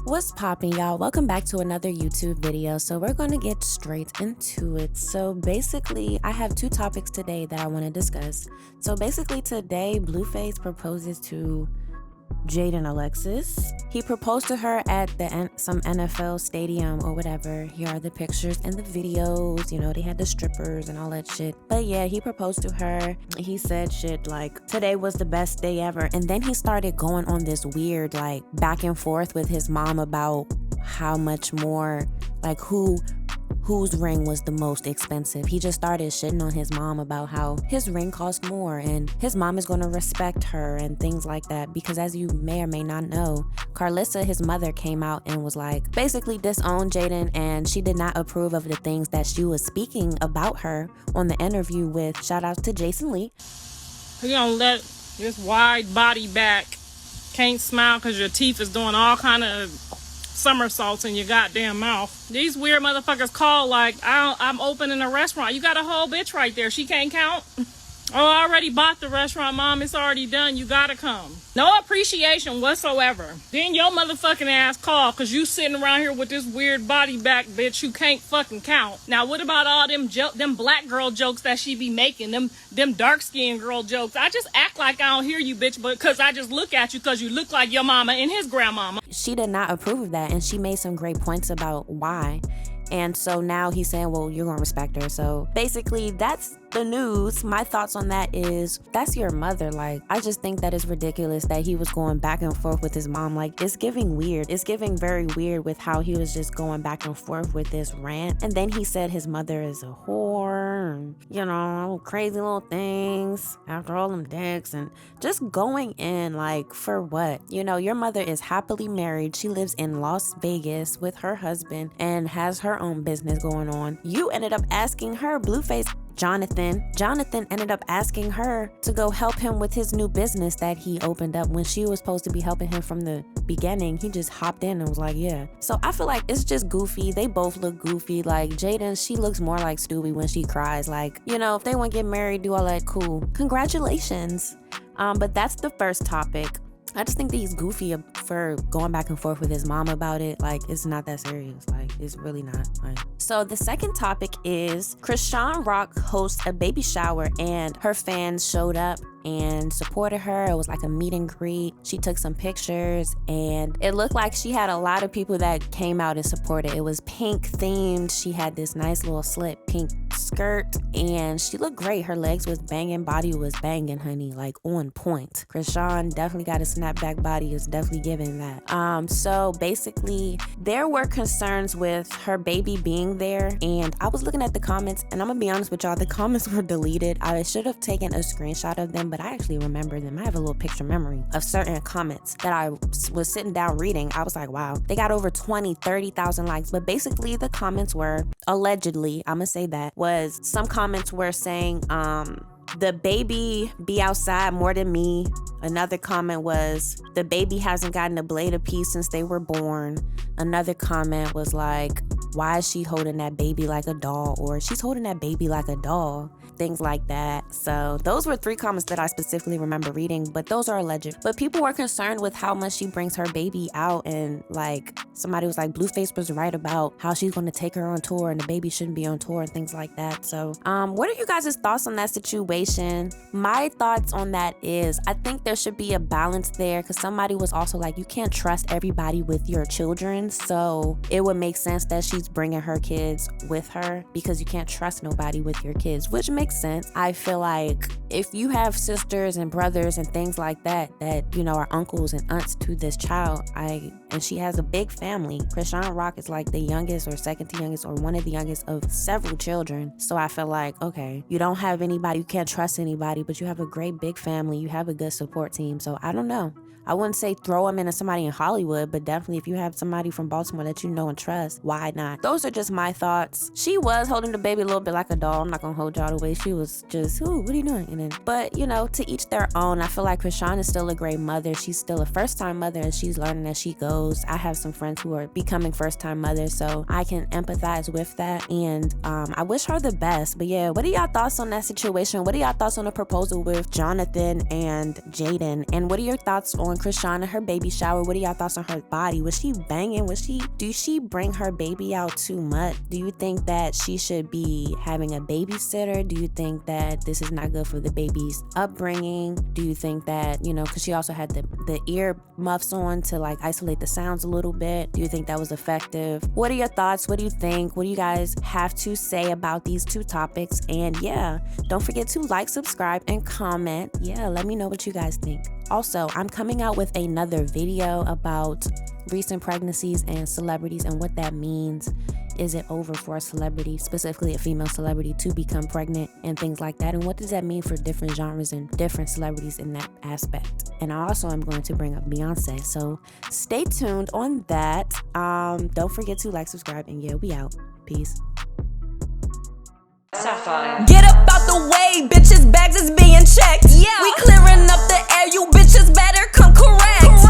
What's poppin', y'all? Welcome back to another YouTube video. So we're going to get straight into it. So basically, I have two topics today that I want to discuss. So basically today, Blueface proposes to Jaidyn Alexis. He proposed to her at some NFL stadium or whatever. Here are the pictures and the videos. You know, they had the strippers and all that shit. But yeah, he proposed to her. He said shit like, today was the best day ever. And then he started going on this weird like back and forth with his mom about how much more, like whose ring was the most expensive. He just started shitting on his mom about how his ring cost more and his mom is going to respect her and things like that. Because as you may or may not know, Carlissa, his mother, came out and was like basically disowned Jaidyn, and she did not approve of the things that she was speaking about her on the interview with, shout out to Jason Lee. You gonna let this wide body back, can't smile because your teeth is doing all kind of somersaults in your goddamn mouth. These weird motherfuckers call like, I'm opening a restaurant. You got a whole bitch right there. She can't count. Oh, I already bought the restaurant, mom. It's already done. You gotta come. No appreciation whatsoever. Then your motherfucking ass call because you sitting around here with this weird body back bitch who can't fucking count. Now, what about all them black girl jokes that she be making? Them dark-skinned girl jokes. I just act like I don't hear you, bitch, but because I just look at you because you look like your mama and his grandmama. She did not approve of that, and she made some great points about why. And so now he's saying, well, you're gonna respect her. So basically that's the news. My thoughts on that is, that's your mother. Like, I just think that it's ridiculous that he was going back and forth with his mom. Like, it's giving weird. It's giving very weird with how he was just going back and forth with this rant. And then he said his mother is a whore and, you know, crazy little things after all them dicks, and just going in like, for what? You know, your mother is happily married. She lives in Las Vegas with her husband and has her own business going on. You ended up asking her, Blueface, Jonathan ended up asking her to go help him with his new business that he opened up when she was supposed to be helping him from the beginning. He just hopped in and was like, yeah. So I feel like it's just goofy. They both look goofy. Like Jaidyn, she looks more like Stewie when she cries. Like, you know, if they want to get married, do all that, cool. Congratulations. But that's the first topic. I just think that he's goofy for going back and forth with his mom about it. Like, it's not that serious. Like, it's really not. Like. So the second topic is Chrisean Rock hosts a baby shower and her fans showed up and supported her. It was like a meet and greet. She took some pictures and it looked like she had a lot of people that came out and supported. It was pink themed. She had this nice little slit pink skirt and she looked great. Her legs was banging, body was banging, honey, like on point. Chrisean definitely got a snapback body, is definitely giving that. So basically there were concerns with her baby being there, and I was looking at the comments, and I'm gonna be honest with y'all, the comments were deleted. I should have taken a screenshot of them, but I actually remember them. I have a little picture memory of certain comments that I was sitting down reading. I was like, wow, they got over 30,000 likes. But basically the comments were, allegedly, I'm gonna say that, was some comments were saying, the baby be outside more than me. Another comment was, the baby hasn't gotten a blade of peace since they were born. Another comment was like, why is she holding that baby like a doll? Or she's holding that baby like a doll. Things like that. So those were 3 comments that I specifically remember reading, but those are alleged. But people were concerned with how much she brings her baby out, and like somebody was like, Blueface was right about how she's going to take her on tour and the baby shouldn't be on tour and things like that. So what are you guys' thoughts on that situation? My thoughts on that is, I think there should be a balance there, because somebody was also like, you can't trust everybody with your children, so it would make sense that she's bringing her kids with her, because you can't trust nobody with your kids, which makes sense. I feel like if you have sisters and brothers and things like that, you know, are uncles and aunts to this child, and she has a big family. Chrisean Rock is like the youngest or second to youngest or one of the youngest of several children. So I feel like, okay, you don't have anybody, you can't trust anybody, but you have a great big family, you have a good support team. So I don't know. I wouldn't say throw them into somebody in Hollywood, but definitely if you have somebody from Baltimore that you know and trust, why not? Those are just my thoughts. She was holding the baby a little bit like a doll. I'm not gonna hold y'all the way she was just, ooh, what are you doing? And then, but you know, to each their own. I feel like Chrisean is still a great mother. She's still a first-time mother and she's learning as she goes. I have some friends who are becoming first-time mothers, so I can empathize with that. And I wish her the best. But yeah, what are y'all thoughts on that situation? What are y'all thoughts on the proposal with Jonathan and Jaidyn? And what are your thoughts on when Chrisean and her baby shower, what are y'all thoughts on her body? Was she banging? Do she bring her baby out too much? Do you think that she should be having a babysitter? Do you think that this is not good for the baby's upbringing? Do you think that, you know, because she also had the ear muffs on to like isolate the sounds a little bit. Do you think that was effective? What are your thoughts? What do you think? What do you guys have to say about these two topics? And yeah, don't forget to like, subscribe, and comment. Yeah, let me know what you guys think. Also, I'm coming out with another video about recent pregnancies and celebrities and what that means. Is it over for a celebrity, specifically a female celebrity, to become pregnant and things like that? And what does that mean for different genres and different celebrities in that aspect? And I also am going to bring up Beyonce. So stay tuned on that. Don't forget to like, subscribe, and yeah, we out. Peace. Sapphire. Get up out the way, bitches, bags is being checked. Yeah. We clearing up the air, you bitches better